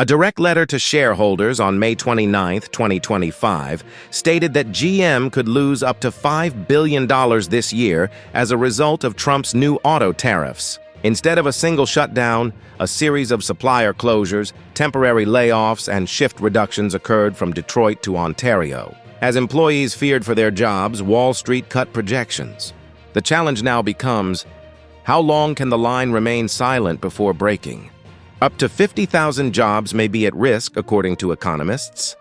A direct letter to shareholders on May 29, 2025, stated that GM could lose up to $5 billion this year as a result of Trump's new auto tariffs. Instead of a single shutdown, a series of supplier closures, temporary layoffs, and shift reductions occurred from Detroit to Ontario. As employees feared for their jobs, Wall Street cut projections. The challenge now becomes, how long can the line remain silent before breaking? Up to 50,000 jobs may be at risk, according to economists.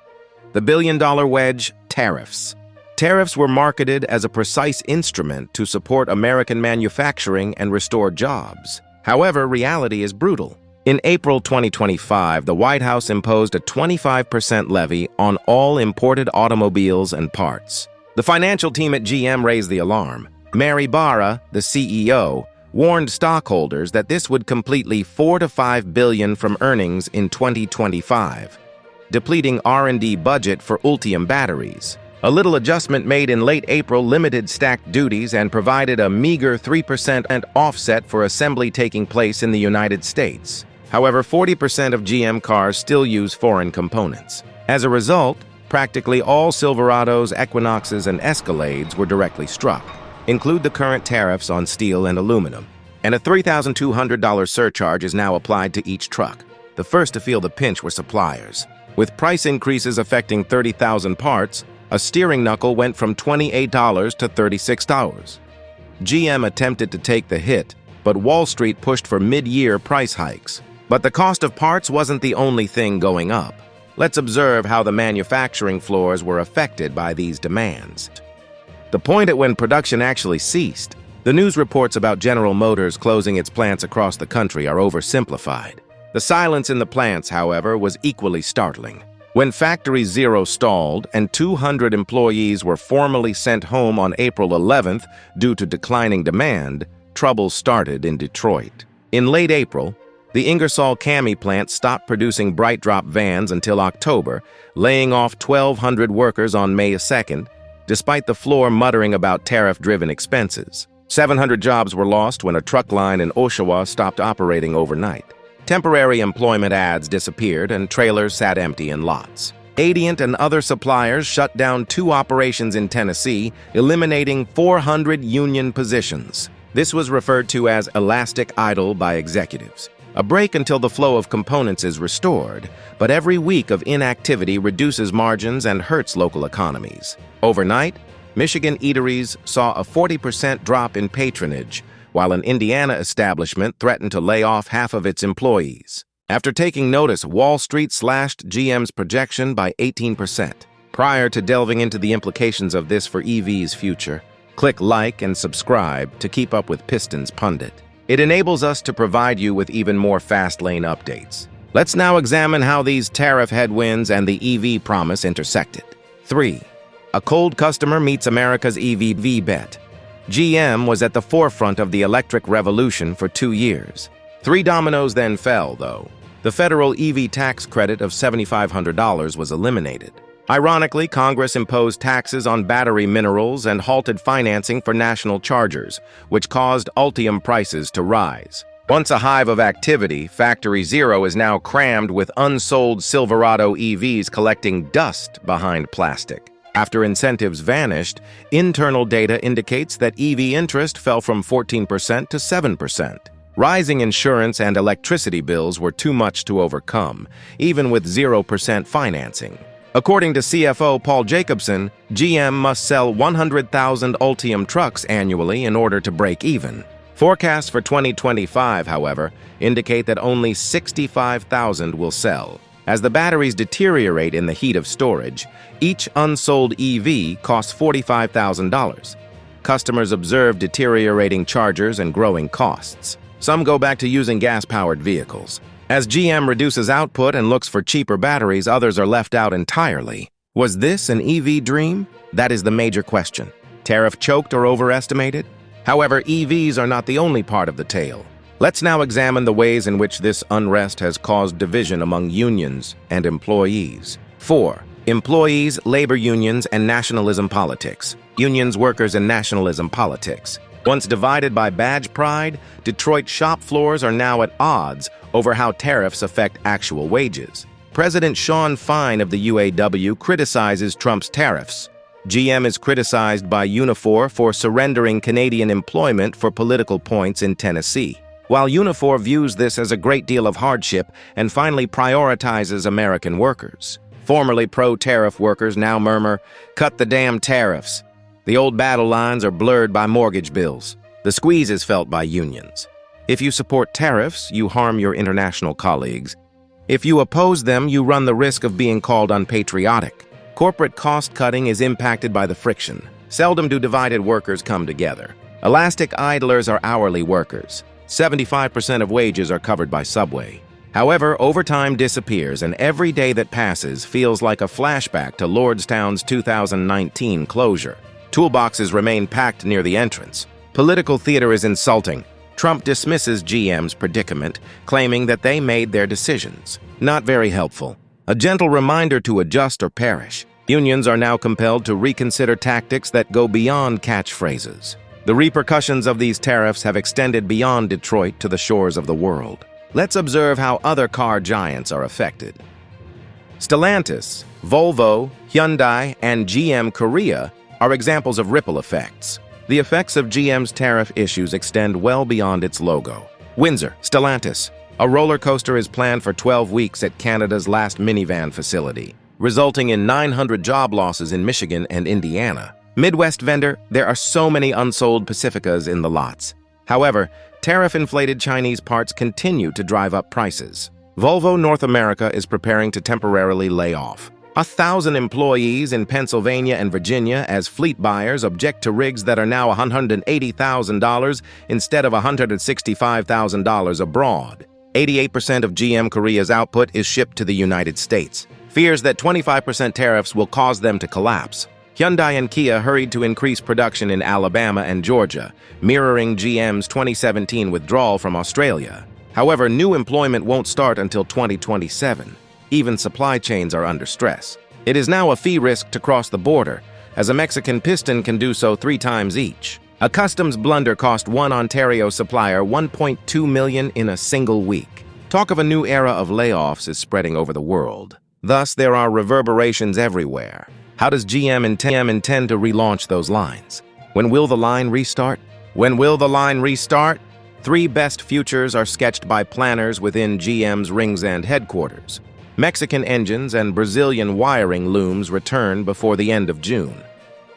The billion-dollar wedge, tariffs. Tariffs were marketed as a precise instrument to support American manufacturing and restore jobs. However, reality is brutal. In April 2025, the White House imposed a 25% levy on all imported automobiles and parts. The financial team at GM raised the alarm. Mary Barra, the CEO, warned stockholders that this would completely $4 to $5 billion from earnings in 2025, depleting R&D budget for Ultium batteries. A little adjustment made in late April limited stacked duties and provided a meager 3% offset for assembly taking place in the United States. However, 40% of GM cars still use foreign components. As a result, practically all Silverados, Equinoxes, and Escalades were directly struck. Include the current tariffs on steel and aluminum, and a $3,200 surcharge is now applied to each truck. The first to feel the pinch were suppliers. With price increases affecting 30,000 parts, a steering knuckle went from $28 to $36. GM attempted to take the hit, but Wall Street pushed for mid-year price hikes. But the cost of parts wasn't the only thing going up. Let's observe how the manufacturing floors were affected by these demands. The point at when production actually ceased. The news reports about General Motors closing its plants across the country are oversimplified. The silence in the plants, however, was equally startling. When Factory Zero stalled and 200 employees were formally sent home on April 11th due to declining demand, trouble started in Detroit. In late April, the Ingersoll Cami plant stopped producing Bright Drop vans until October, laying off 1,200 workers on May 2nd, despite the floor muttering about tariff-driven expenses. 700 jobs were lost when a truck line in Oshawa stopped operating overnight. Temporary employment ads disappeared and trailers sat empty in lots. Adient and other suppliers shut down 2 operations in Tennessee, eliminating 400 union positions. This was referred to as elastic idle by executives. A break until the flow of components is restored, but every week of inactivity reduces margins and hurts local economies. Overnight, Michigan eateries saw a 40% drop in patronage, while an Indiana establishment threatened to lay off half of its employees. After taking notice, Wall Street slashed GM's projection by 18%. Prior to delving into the implications of this for EV's future, click like and subscribe to keep up with Piston's Pundit. It enables us to provide you with even more fast lane updates. Let's now examine how these tariff headwinds and the EV promise intersected. 3. A cold customer meets America's EV bet. GM was at the forefront of the electric revolution for 2 years. 3 dominoes then fell, though. The federal EV tax credit of $7,500 was eliminated. Ironically, Congress imposed taxes on battery minerals and halted financing for national chargers, which caused Ultium prices to rise. Once a hive of activity, Factory Zero is now crammed with unsold Silverado EVs collecting dust behind plastic. After incentives vanished, internal data indicates that EV interest fell from 14% to 7%. Rising insurance and electricity bills were too much to overcome, even with 0% financing. According to CFO Paul Jacobson, GM must sell 100,000 Ultium trucks annually in order to break even. Forecasts for 2025, however, indicate that only 65,000 will sell. As the batteries deteriorate in the heat of storage, each unsold EV costs $45,000. Customers observe deteriorating chargers and growing costs. Some go back to using gas-powered vehicles. As GM reduces output and looks for cheaper batteries, others are left out entirely. Was this an EV dream? That is the major question. Tariff choked or overestimated? However, EVs are not the only part of the tale. Let's now examine the ways in which this unrest has caused division among unions and employees. 4. Employees, labor unions, and nationalism politics. Unions, workers, and nationalism politics. Once divided by badge pride, Detroit shop floors are now at odds over how tariffs affect actual wages. President Sean Fine of the UAW criticizes Trump's tariffs. GM is criticized by Unifor for surrendering Canadian employment for political points in Tennessee. While Unifor views this as a great deal of hardship and finally prioritizes American workers. Formerly pro-tariff workers now murmur, "Cut the damn tariffs." The old battle lines are blurred by mortgage bills. The squeeze is felt by unions. If you support tariffs, you harm your international colleagues. If you oppose them, you run the risk of being called unpatriotic. Corporate cost-cutting is impacted by the friction. Seldom do divided workers come together. Elastic idlers are hourly workers. 75% of wages are covered by Subway. However, overtime disappears, and every day that passes feels like a flashback to Lordstown's 2019 closure. Toolboxes remain packed near the entrance. Political theater is insulting. Trump dismisses GM's predicament, claiming that they made their decisions. Not very helpful. A gentle reminder to adjust or perish. Unions are now compelled to reconsider tactics that go beyond catchphrases. The repercussions of these tariffs have extended beyond Detroit to the shores of the world. Let's observe how other car giants are affected. Stellantis, Volvo, Hyundai, and GM Korea are examples of ripple effects. The effects of GM's tariff issues extend well beyond its logo. Windsor, Stellantis. A roller coaster is planned for 12 weeks at Canada's last minivan facility, resulting in 900 job losses in Michigan and Indiana. Midwest vendor, there are so many unsold Pacificas in the lots. However, tariff-inflated Chinese parts continue to drive up prices. Volvo North America is preparing to temporarily lay off 1,000 employees in Pennsylvania and Virginia as fleet buyers object to rigs that are now $180,000 instead of $165,000 abroad. 88% of GM Korea's output is shipped to the United States. Fears that 25% tariffs will cause them to collapse. Hyundai and Kia hurried to increase production in Alabama and Georgia, mirroring GM's 2017 withdrawal from Australia. However, new employment won't start until 2027. Even supply chains are under stress. It is now a fee risk to cross the border, as a Mexican piston can do so 3 times each. A customs blunder cost one Ontario supplier $1.2 million in a single week. Talk of a new era of layoffs is spreading over the world. Thus, there are reverberations everywhere. How does GM intend to relaunch those lines? When will the line restart? When will the line restart? 3 best futures are sketched by planners within GM's Rings End headquarters. Mexican engines and Brazilian wiring looms return before the end of June.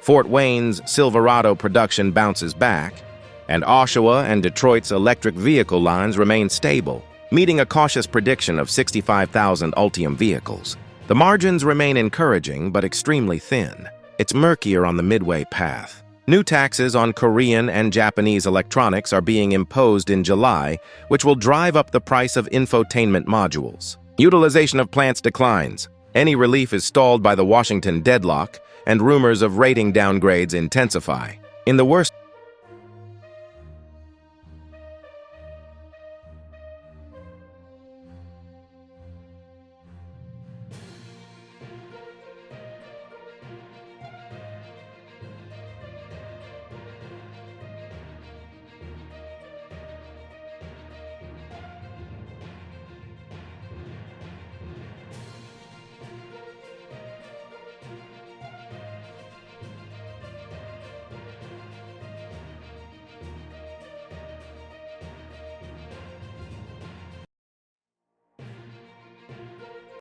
Fort Wayne's Silverado production bounces back, and Oshawa and Detroit's electric vehicle lines remain stable, meeting a cautious prediction of 65,000 Ultium vehicles. The margins remain encouraging but extremely thin. It's murkier on the Midway path. New taxes on Korean and Japanese electronics are being imposed in July, which will drive up the price of infotainment modules. Utilization of plants declines. Any relief is stalled by the Washington deadlock, and rumors of rating downgrades intensify. In the worst